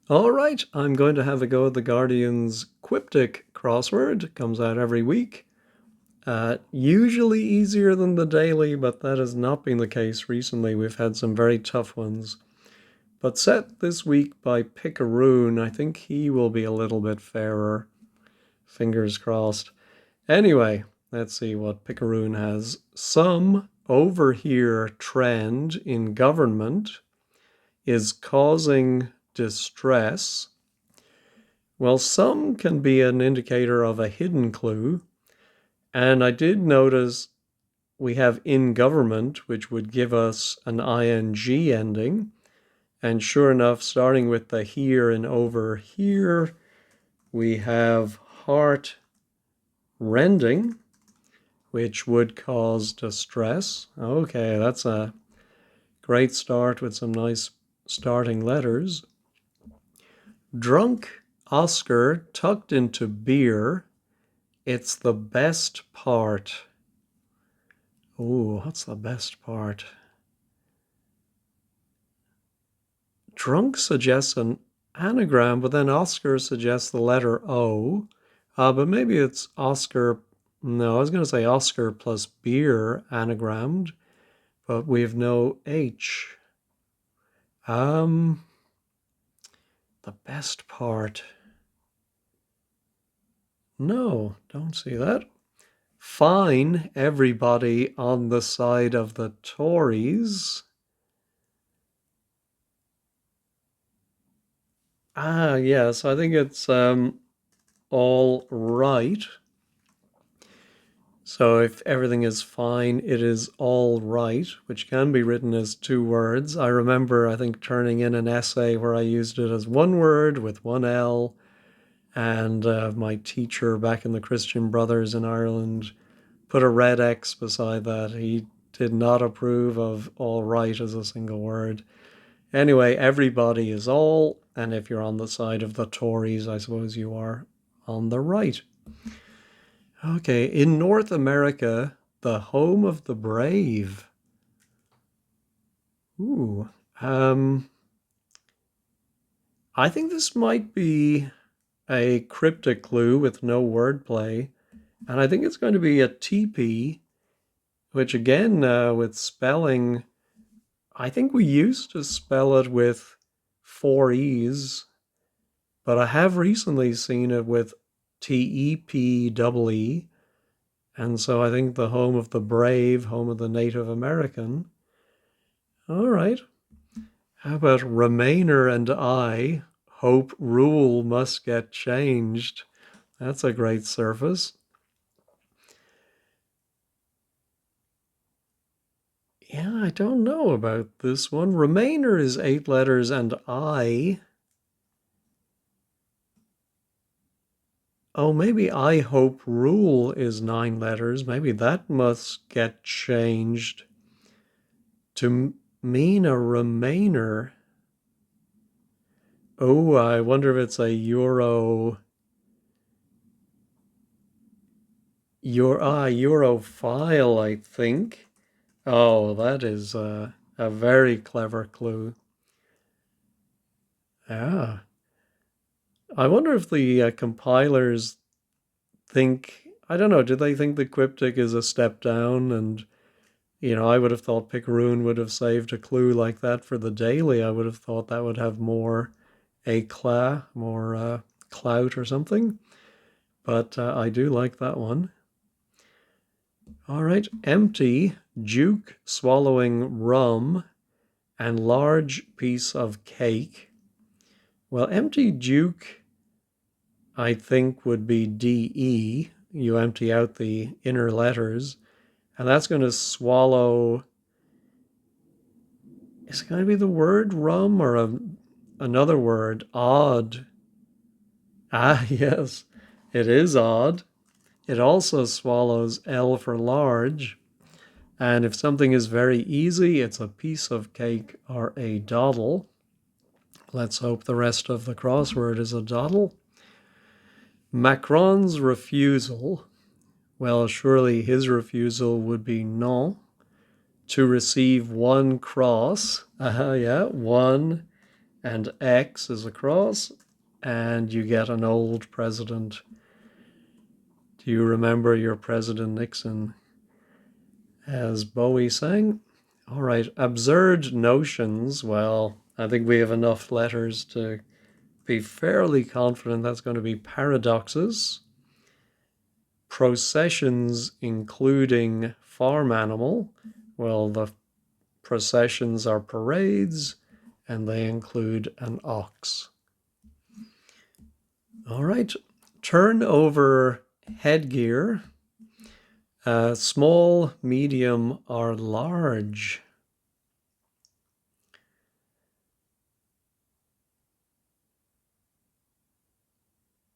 All right, I'm going to have a go at the Guardian's Quiptic Crossword. Comes out every week. Usually easier than the daily, but that has not been the case recently. We've had some very tough ones. But set this week by Picaroon, I think he will be a little bit fairer. Fingers crossed. Anyway, let's see what Picaroon has. Some over here trend in government is causing distress. Well, some can be an indicator of a hidden clue. And I did notice we have in government, which would give us an ing ending. And sure enough, starting with the here and over here, we have heart rending, which would cause distress. Okay, that's a great start with some nice starting letters. Drunk Oscar tucked into beer. It's the best part. Oh, what's the best part? Drunk suggests an anagram, but then Oscar suggests the letter O. But maybe it's Oscar. No, I was going to say Oscar plus beer anagrammed, but we have no H. The best part. No, don't see that. Fine everybody on the side of the Tories. Yes, I think it's all right. So if everything is fine, it is all right, which can be written as two words. I remember, I think, turning in an essay where I used it as one word with one L, and my teacher back in the Christian Brothers in Ireland put a red X beside that. He did not approve of all right as a single word. Anyway, everybody is all, and if you're on the side of the Tories, I suppose you are on the right. Okay, in North America, the home of the brave. Ooh, I think this might be a cryptic clue with no wordplay, and I think it's going to be a TP, which again, with spelling, I think we used to spell it with four E's, but I have recently seen it with TEP. And so I think the home of the brave, home of the Native American. All right. How about Remainer and I hope rule must get changed? That's a great surface. Yeah, I don't know about this one. Remainer is 8 letters and I. Oh, maybe I hope rule is 9 letters. Maybe that must get changed to mean a Remainer. Oh, I wonder if it's a Europhile, I think. Oh, that is a very clever clue. Yeah. I wonder if the compilers think, I don't know, do they think the Quiptic is a step down? And, I would have thought Picaroon would have saved a clue like that for the daily. I would have thought that would have more more clout or something. But I do like that one. All right, empty, Duke swallowing rum, and large piece of cake. Well, empty Duke, I think, would be DE. You empty out the inner letters, and that's going to swallow. Is it going to be the word rum or another word? Odd. Ah, yes, it is odd. It also swallows L for large. And if something is very easy, it's a piece of cake or a doddle. Let's hope the rest of the crossword is a doddle. Macron's refusal. Well, surely his refusal would be non. To receive one cross. Yeah, one and X is a cross, and you get an old president. Do you remember your President Nixon? As Bowie sang. All right, absurd notions. Well, I think we have enough letters to be fairly confident that's going to be paradoxes. Processions including farm animal. Well, the processions are parades, and they include an ox. All right, turn over headgear. Small, medium, or large.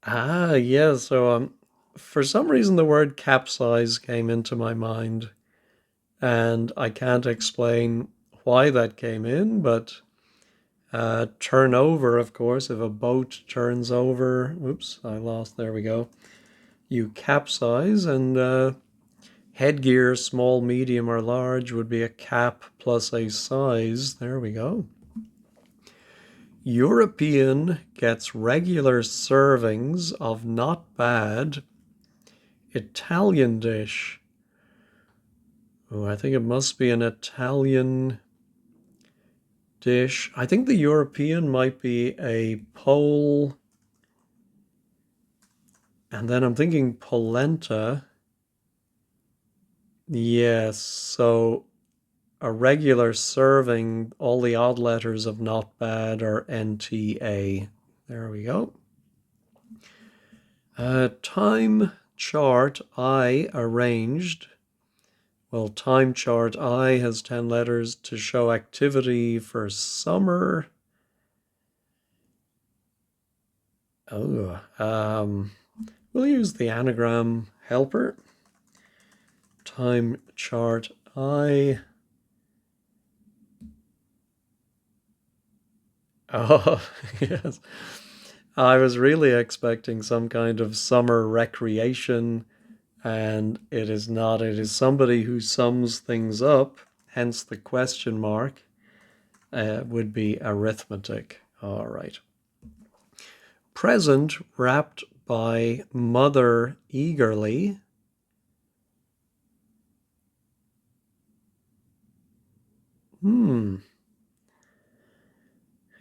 Yeah, so for some reason the word capsize came into my mind, and I can't explain why that came in, but turn over, of course, if a boat turns over, oops, I lost, there we go. You capsize, and headgear, small, medium, or large would be a cap plus a size. There we go. European gets regular servings of not bad Italian dish. Oh, I think it must be an Italian dish. I think the European might be a Pole. And then I'm thinking polenta. Yes, so a regular serving, all the odd letters of not bad are NTA. There we go. Time chart I arranged. Well, time chart I has 10 letters to show activity for summer. We'll use the anagram helper. Time chart I. Oh, yes. I was really expecting some kind of summer recreation, and it is not. It is somebody who sums things up, hence the question mark, would be arithmetic. All right. Present wrapped by mother eagerly.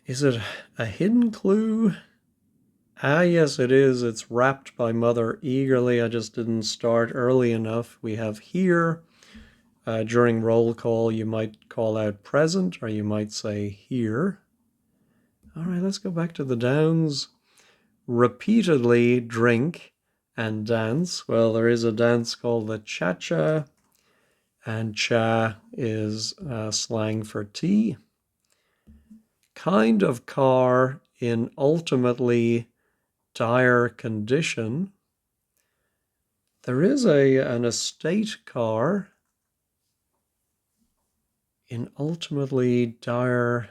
Is it a hidden clue? Yes, it is. It's wrapped by mother eagerly. I just didn't start early enough. We have here. During roll call, you might call out present, or you might say here. All right, let's go back to the downs. Repeatedly drink and dance. Well, there is a dance called the cha-cha, and cha is slang for tea. Kind of car in ultimately dire condition. There is an estate car in ultimately dire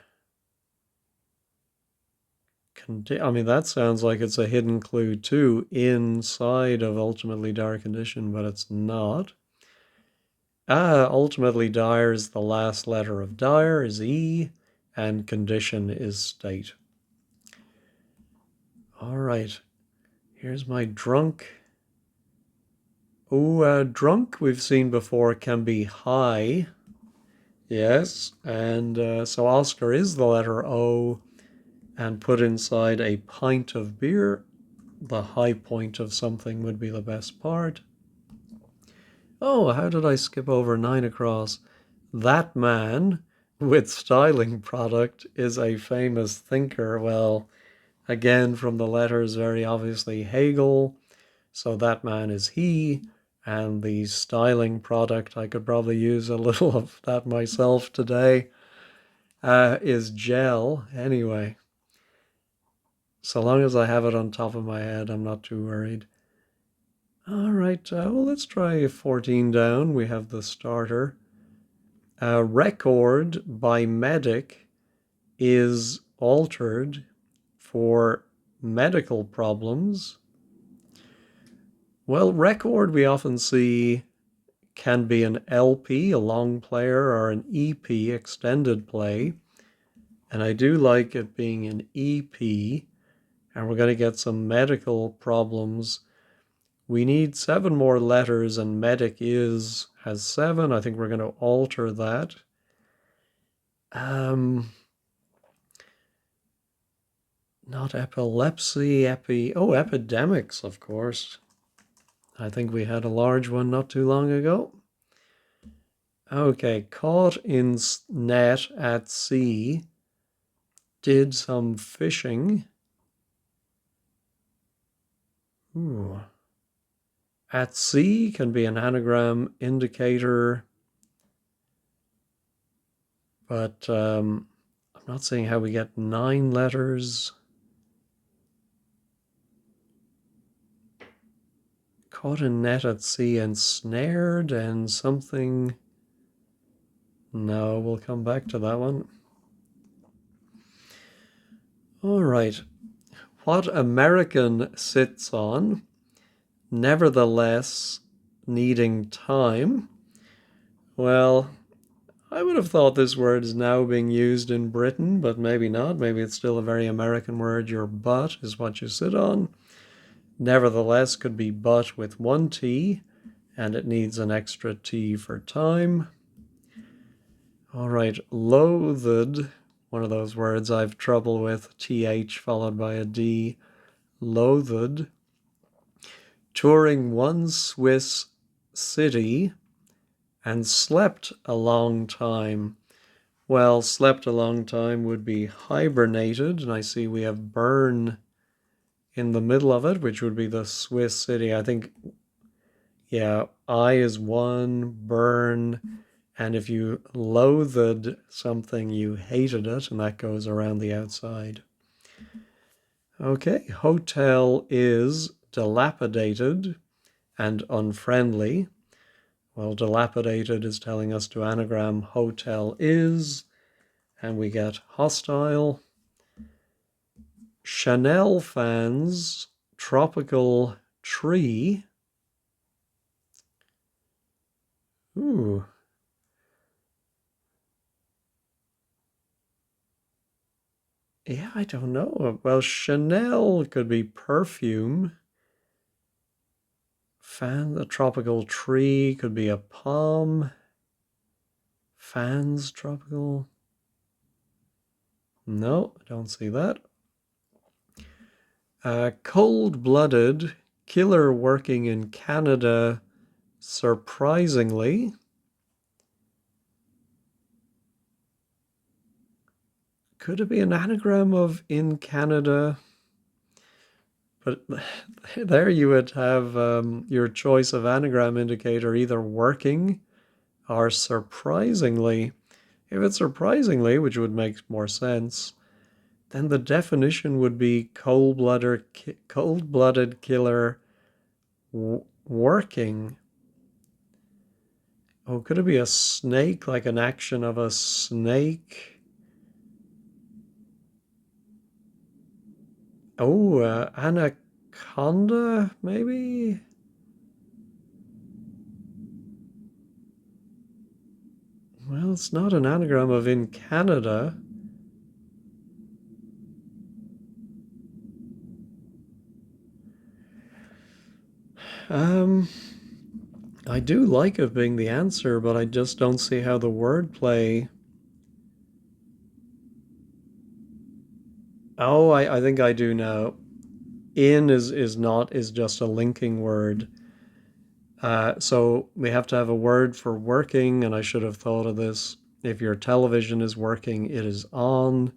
condition. I mean, that sounds like it's a hidden clue too, inside of ultimately dire condition, but it's not. Ultimately dire is the last letter of dire, is E, and condition is state. All right, here's my drunk. Oh, drunk we've seen before can be high. Yes, and so Oscar is the letter O, and put inside a pint of beer. The high point of something would be the best part. Oh, how did I skip over 9 across? That man with styling product is a famous thinker. Well, again, from the letters, very obviously Hegel. So that man is he. And the styling product, I could probably use a little of that myself today, is gel. Anyway, so long as I have it on top of my head, I'm not too worried. All right, well, let's try 14 down. We have the starter. Record by medic is altered for medical problems. Well, record we often see can be an LP, a long player, or an EP, extended play. And I do like it being an EP, and we're going to get some medical problems. We need 7 more letters, and medic has 7. I think we're going to alter that. Not epilepsy, epidemics, of course. I think we had a large one not too long ago. Okay, caught in net at sea, did some fishing. Ooh. At sea can be an anagram indicator, but I'm not seeing how we get 9 letters. Caught in net at sea and snared and something. No, we'll come back to that one. All right. What American sits on, nevertheless needing time. Well, I would have thought this word is now being used in Britain, but maybe not. Maybe it's still a very American word. Your butt is what you sit on. Nevertheless could be but with 1 T, and it needs an extra T for time. All right, loathed, one of those words I've trouble with, TH followed by a D, loathed. Touring one Swiss city and slept a long time. Well, slept a long time would be hibernated, and I see we have burn in the middle of it, which would be the Swiss city. I think, yeah, I is 1, burn, and if you loathed something, you hated it, and that goes around the outside. Okay, hotel is dilapidated and unfriendly. Well, dilapidated is telling us to anagram hotel is, and we get hostile. Chanel fans, tropical tree. Ooh. Yeah, I don't know. Well, Chanel could be perfume. Fan, the tropical tree could be a palm. Fans, tropical. No, I don't see that. Cold-blooded, killer working in Canada, surprisingly. Could it be an anagram of in Canada? But there you would have your choice of anagram indicator, either working or surprisingly. If it's surprisingly, which would make more sense, then the definition would be cold-blooded killer working. Oh, could it be a snake, like an action of a snake? Oh, anaconda, maybe? Well, it's not an anagram of in Canada. I do like it being the answer, but I just don't see how the wordplay. Oh, I think I do now. In is just a linking word. So we have to have a word for working, and I should have thought of this. If your television is working, it is on.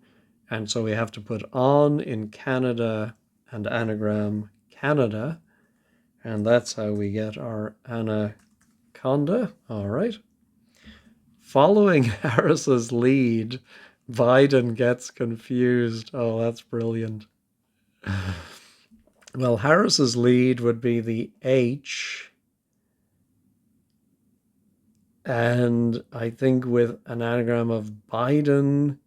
And so we have to put on in Canada and anagram Canada. And that's how we get our anaconda. All right. Following Harris's lead, Biden gets confused. Oh, that's brilliant. Well, Harris's lead would be the H. And I think with an anagram of Biden,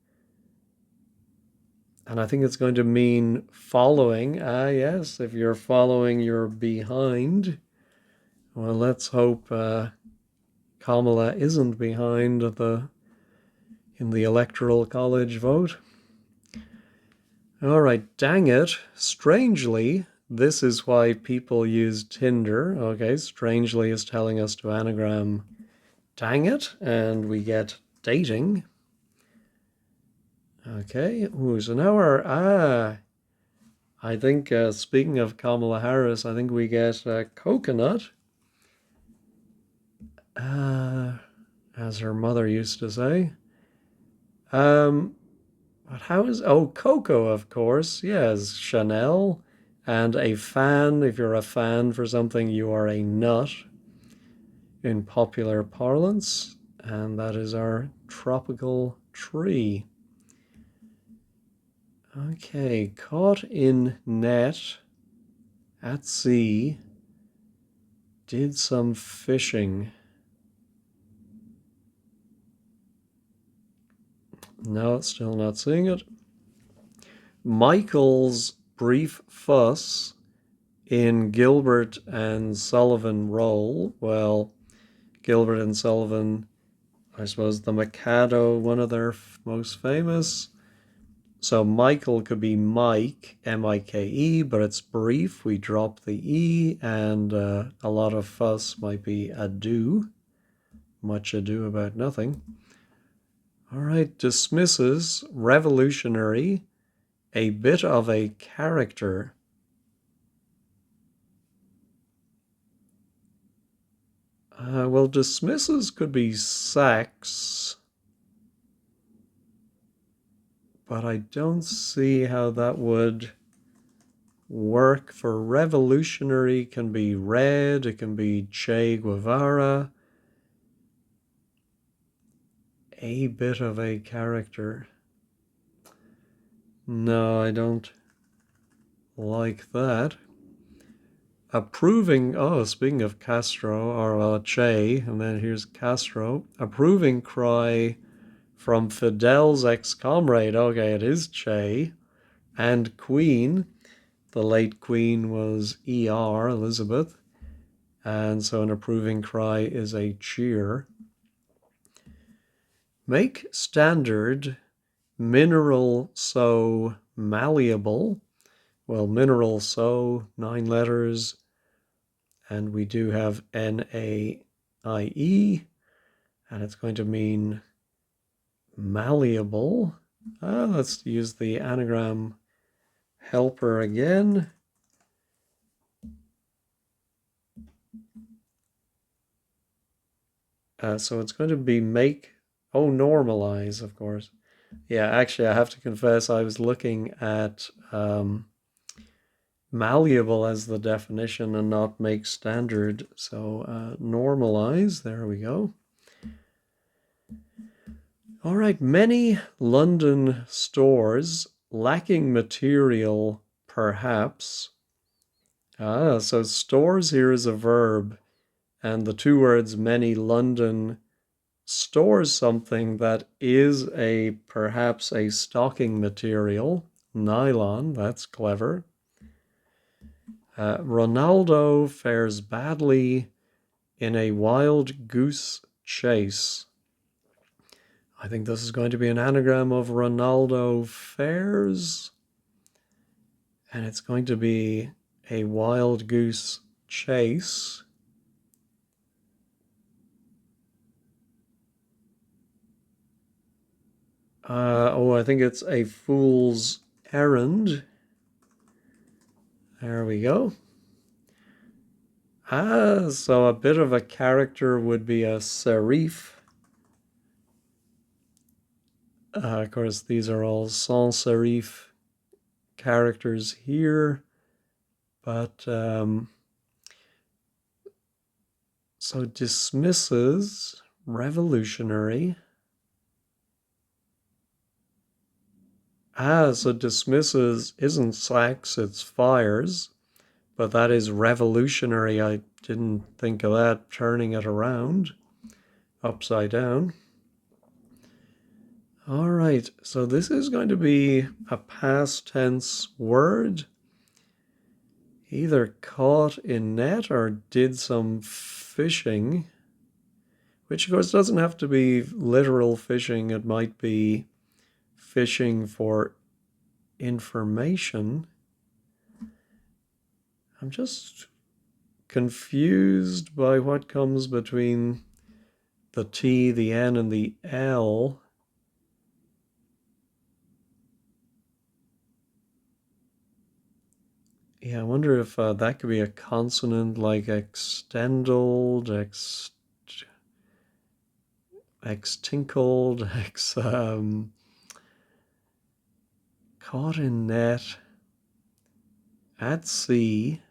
and I think it's going to mean following. Ah, yes, if you're following, you're behind. Well, let's hope Kamala isn't behind in the Electoral College vote. All right, dang it. Strangely, this is why people use Tinder. Okay, strangely is telling us to anagram dang it, and we get dating. Okay, ooh, so now I think, speaking of Kamala Harris, I think we get coconut, uh, as her mother used to say. Um, but how is, oh, Coco, of course, yes, Chanel. And a fan, if you're a fan for something, you are a nut in popular parlance. And that is our tropical tree. Okay, caught in net at sea, did some fishing. No, still not seeing it. Michael's brief fuss in Gilbert and Sullivan role. Well, Gilbert and Sullivan, I suppose the Mikado, one of their most famous. So Michael could be Mike, M-I-K-E, but it's brief. We drop the E, and a lot of fuss might be ado. Much ado about nothing. All right, dismisses, revolutionary, a bit of a character. Well, dismisses could be sacks, but I don't see how that would work. For revolutionary can be red, it can be Che Guevara. A bit of a character. No, I don't like that. Approving, oh, speaking of Castro, or Che, and then here's Castro. Approving cry from Fidel's ex-comrade. Okay, it is Che. And Queen. The late Queen was E.R., Elizabeth. And so an approving cry is a cheer. Make standard mineral so malleable. Well, mineral so, 9 letters. And we do have N-A-I-E. And it's going to mean malleable. Let's use the anagram helper again. So it's going to be make, oh, normalize, of course. Yeah, actually, I have to confess, I was looking at malleable as the definition and not make standard. So normalize, there we go. All right, many London stores lacking material, perhaps. So stores here is a verb, and the two words many London stores something that is perhaps a stocking material. Nylon, that's clever. Ronaldo fares badly in a wild goose chase. I think this is going to be an anagram of Ronaldo fares, and it's going to be a wild goose chase. I think it's a fool's errand. There we go. So a bit of a character would be a serif. Of course, these are all sans serif characters here, but so dismisses, revolutionary. So dismisses isn't sacks, it's fires, but that is revolutionary. I didn't think of that, turning it around, upside down. All right, so this is going to be a past tense word. Either caught in net or did some fishing, which of course doesn't have to be literal fishing. It might be fishing for information. I'm just confused by what comes between the T, the N, and the L. Yeah, I wonder if that could be a consonant like extendled, extinkled, caught in net, at sea,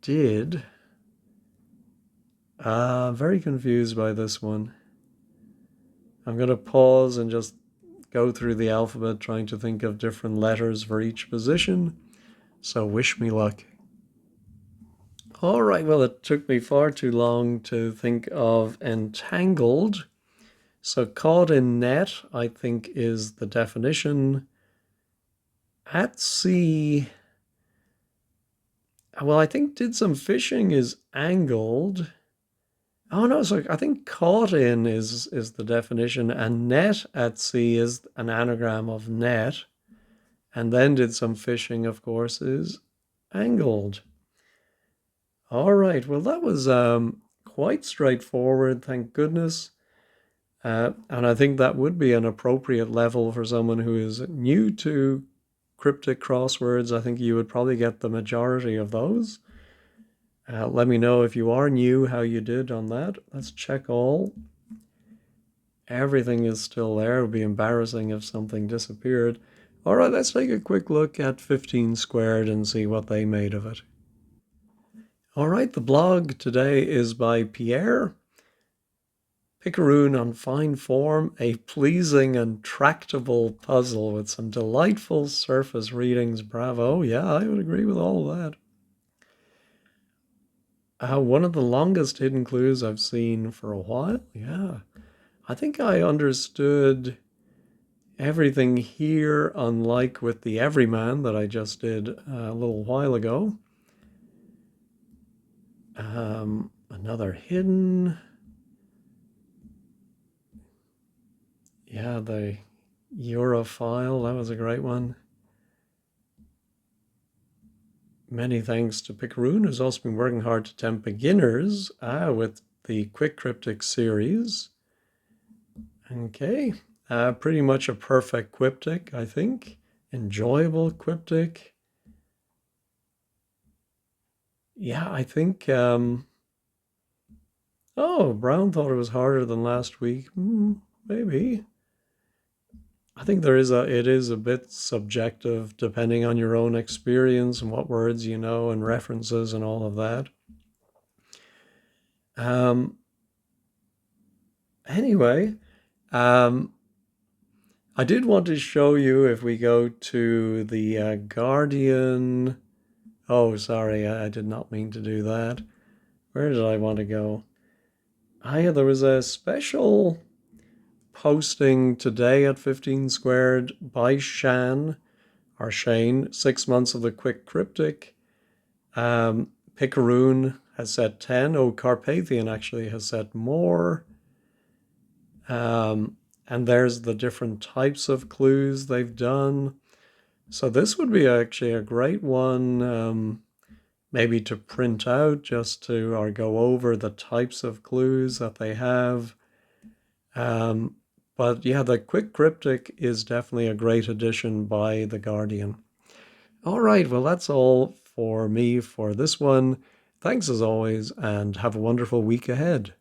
did. Very confused by this one. I'm going to pause and just go through the alphabet trying to think of different letters for each position. So wish me luck. All right, well, it took me far too long to think of entangled. So caught in net, I think, is the definition. At sea, well, I think did some fishing is angled. Oh no, so I think caught in is the definition, and net at sea is an anagram of net, and then did some fishing, of course, is angled. All right, well that was quite straightforward, thank goodness. And I think that would be an appropriate level for someone who is new to cryptic crosswords. I think you would probably get the majority of those. Let me know if you are new how you did on that. Let's check all. Everything is still there. It would be embarrassing if something disappeared. All right, let's take a quick look at 15 squared and see what they made of it. All right, the blog today is by Pierre. Picaroon on fine form, a pleasing and tractable puzzle with some delightful surface readings. Bravo. Yeah, I would agree with all that. One of the longest hidden clues I've seen for a while. Yeah. I think I understood everything here, unlike with the Everyman that I just did a little while ago. Another hidden. Yeah, the Europhile, that was a great one. Many thanks to Picaroon, who's also been working hard to tempt beginners with the Quick Cryptic series. Okay, pretty much a perfect Quiptic, I think. Enjoyable Quiptic. Yeah, I think, oh, Brown thought it was harder than last week. Maybe. I think it is a bit subjective depending on your own experience and what words you know and references and all of that. Anyway, I did want to show you if we go to the Guardian. Oh, sorry, I did not mean to do that. Where did I want to go? Yeah, there was a special posting today at 15 squared by Shane, 6 months of the Quick Cryptic. Picaroon has set 10. Oh, Carpathian actually has set more. And there's the different types of clues they've done. So this would be actually a great one, maybe to print out just to or go over the types of clues that they have. But yeah, the Quick Cryptic is definitely a great addition by the Guardian. All right, well, that's all for me for this one. Thanks as always, and have a wonderful week ahead.